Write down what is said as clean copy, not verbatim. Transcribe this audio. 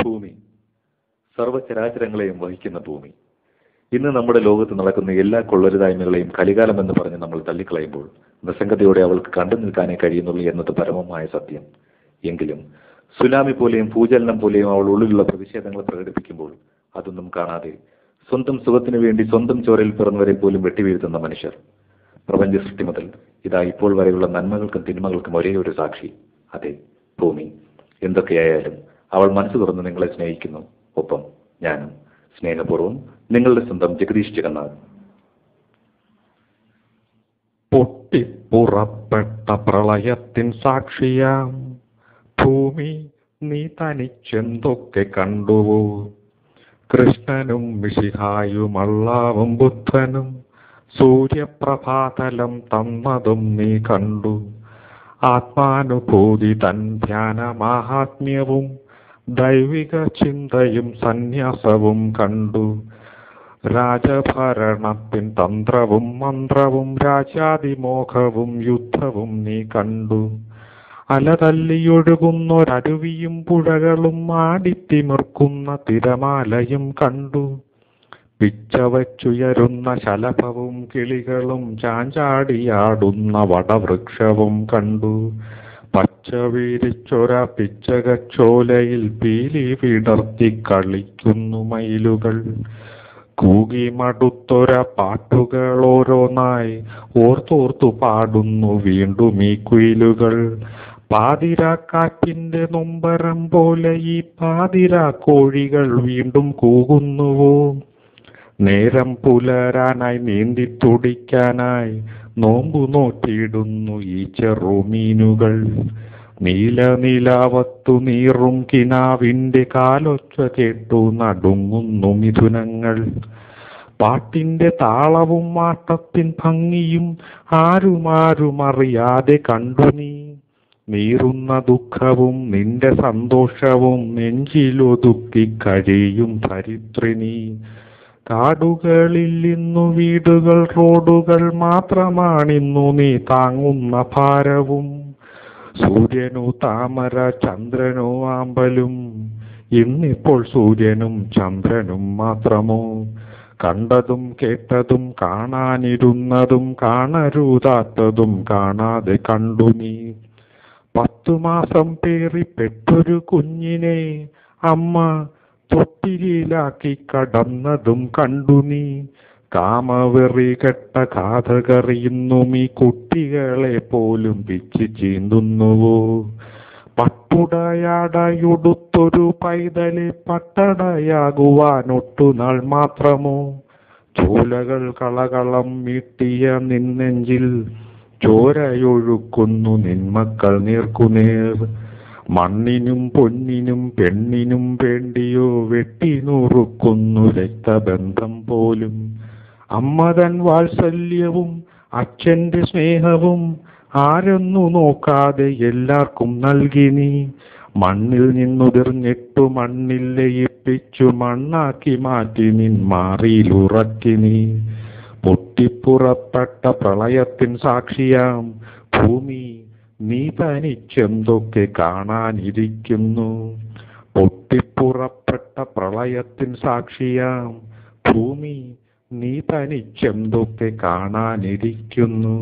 ഭൂമി, സർവ്വചരാചരങ്ങളെയും വഹിക്കുന്ന ഭൂമി. ഇന്ന് നമ്മുടെ ലോകത്ത് നടക്കുന്ന എല്ലാ കൊള്ളരുതായ്മകളെയും കലികാലം എന്ന് പറഞ്ഞ് നമ്മൾ തള്ളിക്കളയുമ്പോൾ നിസ്സംഗതയോടെ അവൾക്ക് കണ്ടു നിൽക്കാനേ കഴിയുന്നുള്ളൂ എന്നത് പരമമായ സത്യം. എങ്കിലും സുനാമി പോലെയും ഭൂചലനം പോലെയും അവൾ ഉള്ളിലുള്ള പ്രതിഷേധങ്ങൾ പ്രകടിപ്പിക്കുമ്പോൾ അതൊന്നും കാണാതെ സ്വന്തം സുഖത്തിനു വേണ്ടി സ്വന്തം ചോരയിൽ പിറന്നവരെ പോലും വെട്ടിവീഴ്ത്തുന്ന മനുഷ്യർ. പ്രപഞ്ച സൃഷ്ടി മുതൽ ഇതാ ഇപ്പോൾ വരെയുള്ള നന്മകൾക്കും തിന്മകൾക്കും ഒരേ ഒരു സാക്ഷി, അതെ, ഭൂമി. എന്തൊക്കെയായാലും അവൾ മനസ്സ് തുറന്ന് നിങ്ങളെ സ്നേഹിക്കുന്നു. ഒപ്പം ഞാനും. സ്നേഹപൂർവ്വം നിങ്ങളുടെ സ്വന്തം ജഗദീഷ് ജഗന്നാഥ്. പൊട്ടിപ്പുറപ്പെട്ട പ്രളയത്തിൻ സാക്ഷിയാം ഭൂമി, നീ തനിച്ചെന്തൊക്കെ കണ്ടുവോ? കൃഷ്ണനും മിശിഹായും അള്ളാവും ബുദ്ധനും സൂര്യപ്രഭാതലം തന്നതും നീ കണ്ടു. ആത്മാനുഭൂതി തൻ ധ്യാന മാഹാത്മ്യവും ദൈവിക ചിന്തയും സന്യാസവും കണ്ടു. രാജഭരണത്തിൻ തന്ത്രവും മന്ത്രവും രാജാതിമോഹവും യുദ്ധവും നീ കണ്ടു. അലതല്ലിയൊഴുകുന്നൊരരുവിയും പുഴകളും ആടിത്തിമിർക്കുന്ന തിരമാലയും കണ്ടു. പിച്ചവച്ചുയരുന്ന ശലഭവും കിളികളും ചാഞ്ചാടിയാടുന്ന വടവൃക്ഷവും കണ്ടു. പച്ച വീരിച്ചൊര പിച്ചകച്ചോലയിൽ പീലി വിടർത്തി കളിക്കുന്നു മയിലുകൾ. കൂകി മടുത്തൊര പാട്ടുകൾ ഓരോന്നായി ഓർത്തോർത്തു പാടുന്നു വീണ്ടും ഈ കുയിലുകൾ. പാതിരാക്കാറ്റിന്റെ നൊമ്പരം പോലെ ഈ പാതിരാ കോഴികൾ വീണ്ടും കൂകുന്നുവോ? നേരം പുലരാനായി നീന്തി തുടിക്കാനായി നോമ്പു നോറ്റിടുന്നു ഈ ചെറുമീനുകൾ. നീലനിലാവത്തു നീറും കിനാവിന്റെ കാലൊച്ച കേട്ടു നടുങ്ങുന്നു മിഥുനങ്ങൾ. പാട്ടിന്റെ താളവും ആട്ടത്തിൻ ഭംഗിയും ആരുമാരുമറിയാതെ കണ്ടു നീ. നീറുന്ന ദുഃഖവും നിന്റെ സന്തോഷവും നെഞ്ചിലൊതുക്കി കഴിയും ധരിത്രിനി. കാടുകളിൽ ഇന്നു വീടുകൾ റോഡുകൾ മാത്രമാണിന്നു നീ താങ്ങുന്ന ഭാരവും. സൂര്യനു താമര ചന്ദ്രനു ആമ്പലും, ഇന്നിപ്പോൾ സൂര്യനും ചന്ദ്രനും മാത്രമോ? കണ്ടതും കേട്ടതും കാണാനിരുന്നതും കാണരുതാത്തതും കാണാതെ കണ്ടു നീ. 10 മാസം പേറി പെട്ടൊരു കുഞ്ഞിനെ അമ്മ തൊട്ടിലാക്കി കടന്നതും കണ്ടു നീ. കാമവെറി കെട്ട കാഥകറിയുന്നും ഈ കുട്ടികളെ പോലും പിച്ചു ചീന്തുന്നുവോ? പട്ടുടയാടയുടുത്തൊരു പൈതലെ പട്ടടയാകുവാനൊട്ടുനാൾ മാത്രമോ? ചോലകൾ കളകളം മീട്ടിയ നിന്നെഞ്ചിൽ ചോരയൊഴുക്കുന്നു നിന്മക്കൾ നേർക്കുനേർ. മണ്ണിനും പൊന്നിനും പെണ്ണിനും വേണ്ടിയോ വെട്ടി നുറുക്കുന്നു രക്തബന്ധം പോലും. അമ്മതൻ വാത്സല്യവും അച്ഛന്റെ സ്നേഹവും ആരെന്നു നോക്കാതെ എല്ലാവർക്കും നൽകി നീ. മണ്ണിൽ നിന്നുതിർന്നിട്ടു മണ്ണിൽ ലയിപ്പിച്ചു മണ്ണാക്കി മാറ്റി നിൻ മാറിയിലുറക്കി നീ. പൊട്ടിപ്പുറപ്പെട്ട പ്രളയത്തിൻ സാക്ഷിയാം ഭൂമി, നീ തനിച്ചെന്തൊക്കെ കാണാനിരിക്കുന്നു. പൊട്ടിപ്പുറപ്പെട്ട പ്രളയത്തിൻ സാക്ഷിയാം ഭൂമി, നീ തനിച്ചെന്തൊക്കെ കാണാനിരിക്കുന്നു.